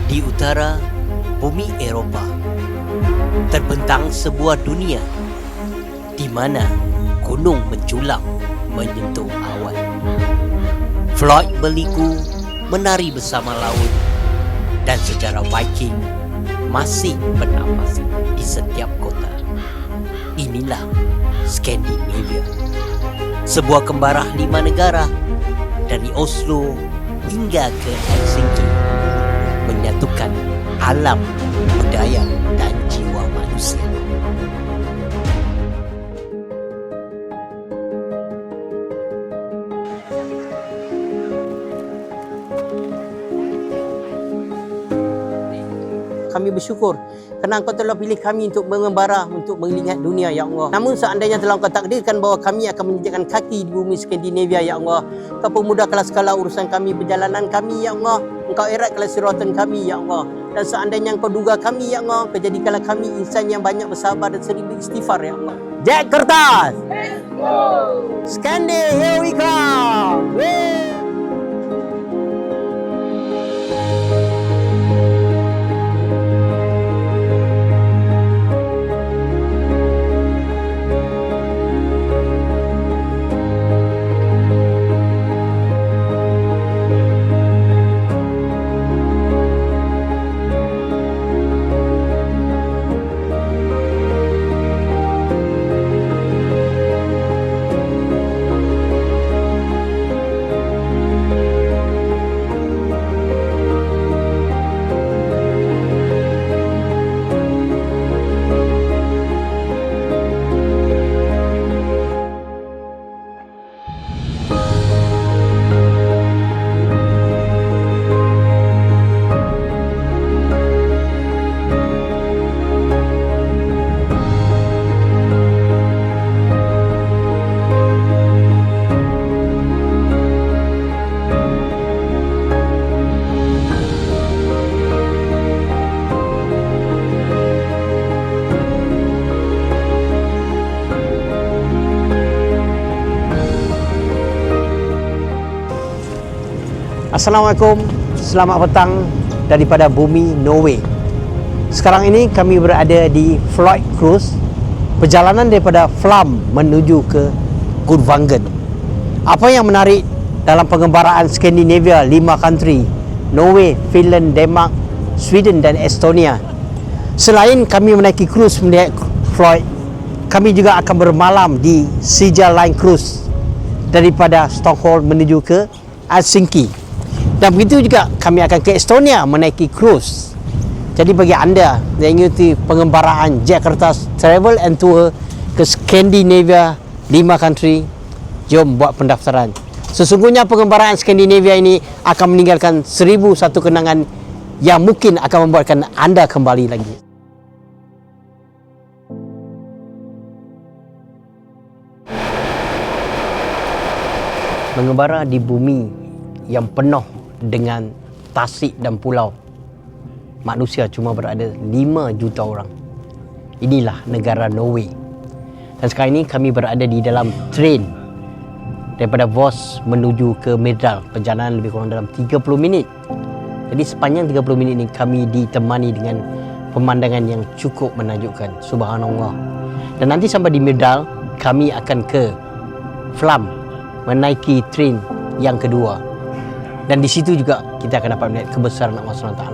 Di utara bumi Eropah terbentang sebuah dunia di mana gunung menculang menyentuh awan. Floyd berliku menari bersama laut dan sejarah Viking masih bernafas di setiap kota. Inilah Skandinavia, sebuah kembarah 5 negara dari Oslo hingga ke Helsinki, menyatukan alam, budaya dan jiwa manusia. Kami bersyukur kerana Engkau telah pilih kami untuk mengembara, untuk melihat dunia, Ya Allah. Namun seandainya telah Engkau takdirkan bahawa kami akan menginjakkan kaki di bumi Skandinavia, Ya Allah, Engkau pemudahkanlah segala urusan kami, perjalanan kami, Ya Allah. Engkau eratkanlah siratan kami, Ya Allah. Dan seandainya Engkau duga kami, Ya Allah, Engkau jadikanlah kami insan yang banyak bersabar dan sering beristighfar, Ya Allah. Jack Kertas! Let's go! Skandi, here we come! Woo! Assalamualaikum, selamat petang daripada bumi Norway. Sekarang ini kami berada di Floyd Cruise, perjalanan daripada Flam menuju ke Gudvangen. Apa yang menarik dalam pengembaraan Skandinavia 5 country, Norway, Finland, Denmark, Sweden dan Estonia? Selain kami menaiki cruise melihat Floyd, kami juga akan bermalam di Sija Line Cruise daripada Stockholm menuju ke Helsinki. Dan begitu juga kami akan ke Estonia menaiki cruise. Jadi bagi anda yang mengikuti pengembaraan Jack Kertas Travel and Tour ke Skandinavia 5 country, jom buat pendaftaran. Sesungguhnya pengembaraan Skandinavia ini akan meninggalkan 1001 kenangan yang mungkin akan membuatkan anda kembali lagi. Mengembara di bumi yang penuh dengan tasik dan pulau, manusia cuma berada 5 juta orang. Inilah negara Norway. Dan sekarang ini kami berada di dalam train daripada Voss menuju ke Myrdal. Perjalanan lebih kurang dalam 30 minit. Jadi sepanjang 30 minit ini kami ditemani dengan pemandangan yang cukup menakjubkan. Subhanallah. Dan nanti sampai di Myrdal, kami akan ke Flam menaiki train yang kedua. Dan di situ juga kita akan dapat melihat kebesaran Allah SWT.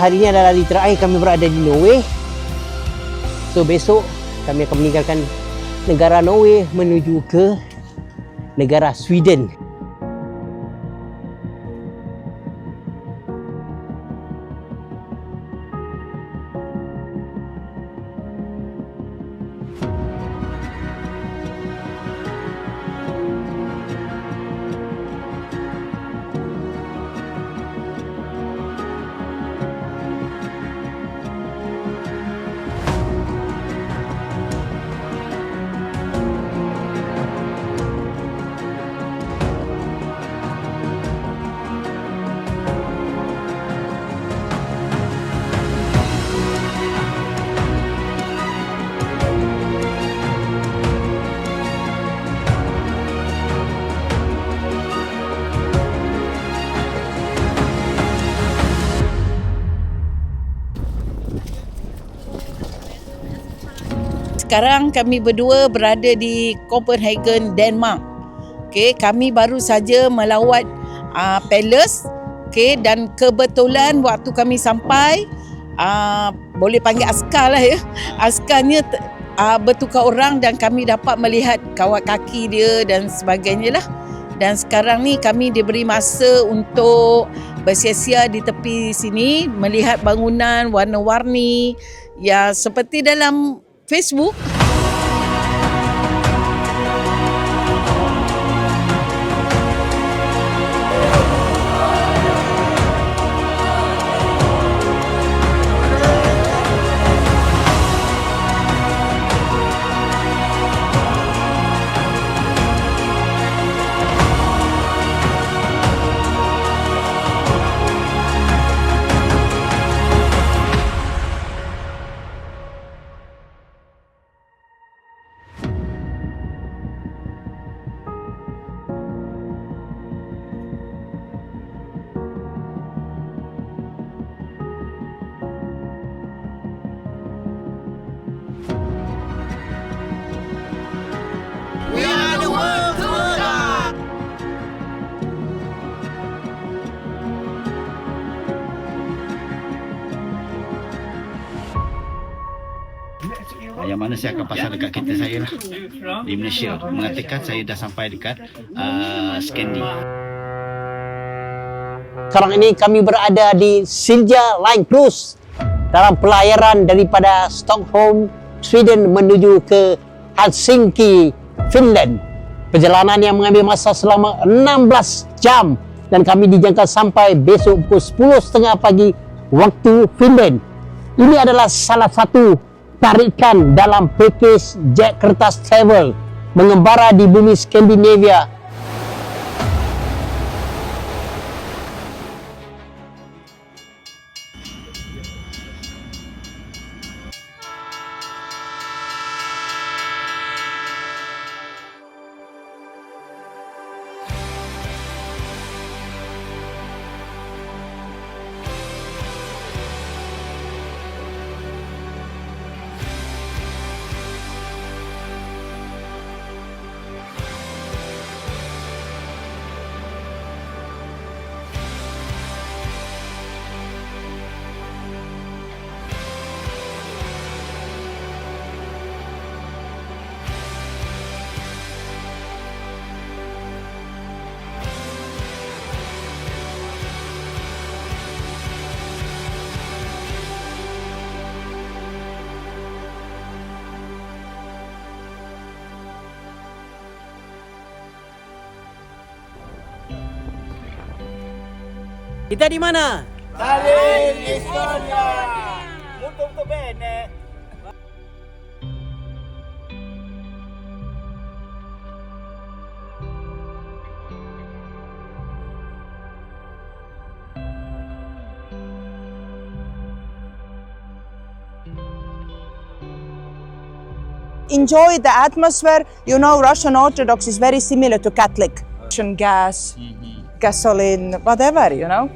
hari ini adalah hari terakhir kami berada di Norway. So besok kami akan meninggalkan negara Norway menuju ke negara Sweden. Sekarang kami berdua berada di Copenhagen, Denmark. Okey, kami baru saja melawat palace. Okey, dan kebetulan waktu kami sampai, boleh panggil askar lah ya. Askarnya bertukar orang dan kami dapat melihat kawat kaki dia dan sebagainya lah. Dan sekarang ni kami diberi masa untuk bersia-sia di tepi sini, melihat bangunan warna-warni ya seperti dalam Facebook. Yang mana saya akan pasang dekat kereta saya lah di Malaysia, mengatakan saya dah sampai dekat Scandi. Sekarang ini kami berada di Silja Line Cruise dalam pelayaran daripada Stockholm, Sweden menuju ke Helsinki, Finland. Perjalanan yang mengambil masa selama 16 jam dan kami dijangka sampai besok pukul 10.30 pagi waktu Finland. Ini adalah salah satu tarikan dalam pakej Jet Kertas Travel mengembara di bumi Skandinavia. Kita di mana? Tallinn, Estonia! Molto bene! Enjoy the atmosphere. You know, Russian Orthodox is very similar to Catholic. Russian gas, gasoline, whatever, you know.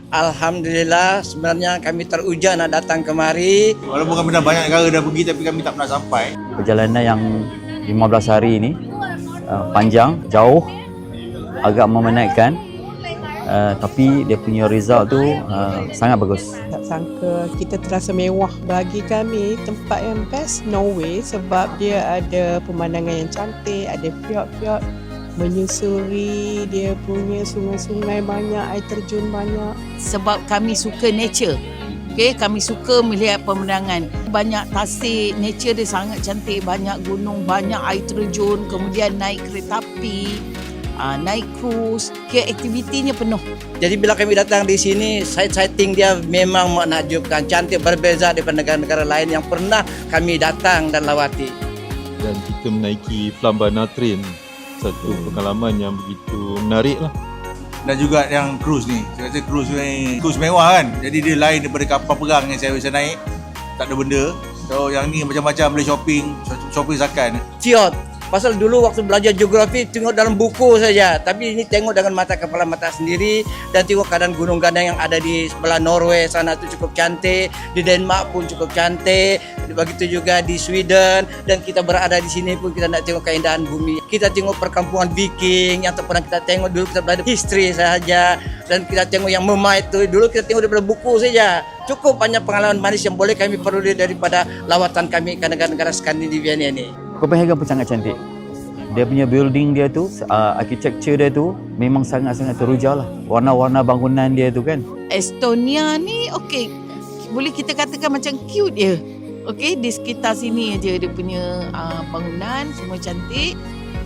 Alhamdulillah, sebenarnya kami teruja nak datang kemari. Walaupun kami dah banyak negara dah pergi tapi kami tak pernah sampai. Perjalanan yang 15 hari ini panjang, jauh agak memenatkan. Tapi dia punya result tu sangat bagus. Tak sangka kita terasa mewah. Bagi kami tempat yang best Norway sebab dia ada pemandangan yang cantik, ada fjord-fjord menyusuri, dia punya sungai-sungai banyak, air terjun banyak. Sebab kami suka nature. Okay, kami suka melihat pemandangan. Banyak tasik, nature dia sangat cantik. Banyak gunung, banyak air terjun. Kemudian naik kereta api, naik cruise. Okay, aktivitinya penuh. Jadi bila kami datang di sini, sighting dia memang menakjubkan, cantik, berbeza daripada negara-negara lain yang pernah kami datang dan lawati. Dan kita menaiki Flambana Train, satu pengalaman yang begitu menarik lah. Dan juga yang cruise ni, saya rasa cruise ni cruise mewah kan. Jadi dia lain daripada kapal perang yang saya biasa naik. Tak ada benda. So yang ni macam-macam boleh shopping sakan. Fjord. Pasal dulu waktu belajar geografi tengok dalam buku saja, tapi ini tengok dengan mata kepala mata sendiri dan tengok keadaan gunung gandang yang ada di sebelah Norway sana tu cukup cantik, di Denmark pun cukup cantik, begitu juga di Sweden, dan kita berada di sini pun kita nak tengok keindahan bumi. Kita tengok perkampungan Viking yang tak pernah kita tengok dulu, kita belajar history saja, dan kita tengok yang Mermaid tu dulu kita tengok daripada buku saja. Cukup banyak pengalaman manis yang boleh kami peroleh daripada lawatan kami ke negara-negara Skandinavia ini. Copenhagen pun sangat cantik. Dia punya building dia tu, architecture dia tu memang sangat-sangat teruja lah. Warna-warna bangunan dia tu kan. Estonia ni okey, boleh kita katakan macam cute dia. Okey, di sekitar sini aja dia punya bangunan semua cantik.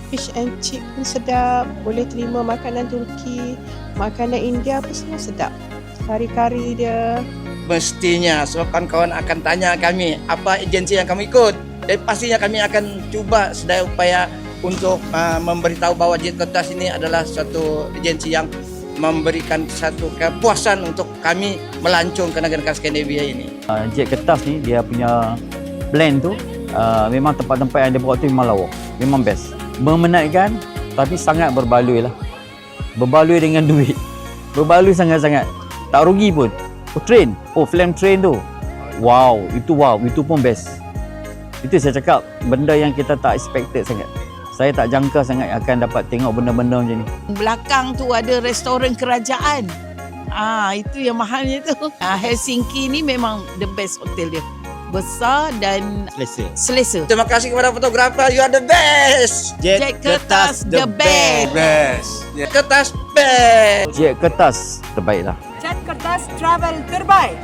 Fish and chip pun sedap, boleh terima makanan Turki, makanan India pun semua sedap. Kari-kari dia. Mestinya sebab kawan-kawan akan tanya kami apa agensi yang kami ikut. Dan pastinya kami akan cuba sedaya upaya untuk memberitahu bahawa Jet Kertas ini adalah suatu agensi yang memberikan satu kepuasan untuk kami melancong ke negara-negara Skandinavia ini. Jet Kertas ni dia punya plan tu memang tempat-tempat yang dia bawa tu memang lawa. Memang best. Memenatkan tapi sangat berbaloi lah. Berbaloi dengan duit. Berbaloi sangat-sangat. Tak rugi pun. Train. Flame train tu. Wow. Itu pun best. Itu saya cakap, benda yang kita tak expected sangat. Saya tak jangka sangat akan dapat tengok benda-benda macam ni. Belakang tu ada restoran kerajaan. Itu yang mahalnya tu. Helsinki ni memang the best hotel dia. Besar dan selesa. Terima kasih kepada fotografer, you are the best. Jet Kertas the best. Jet Kertas best. Jet Kertas terbaik lah. Jet Kertas travel terbaik.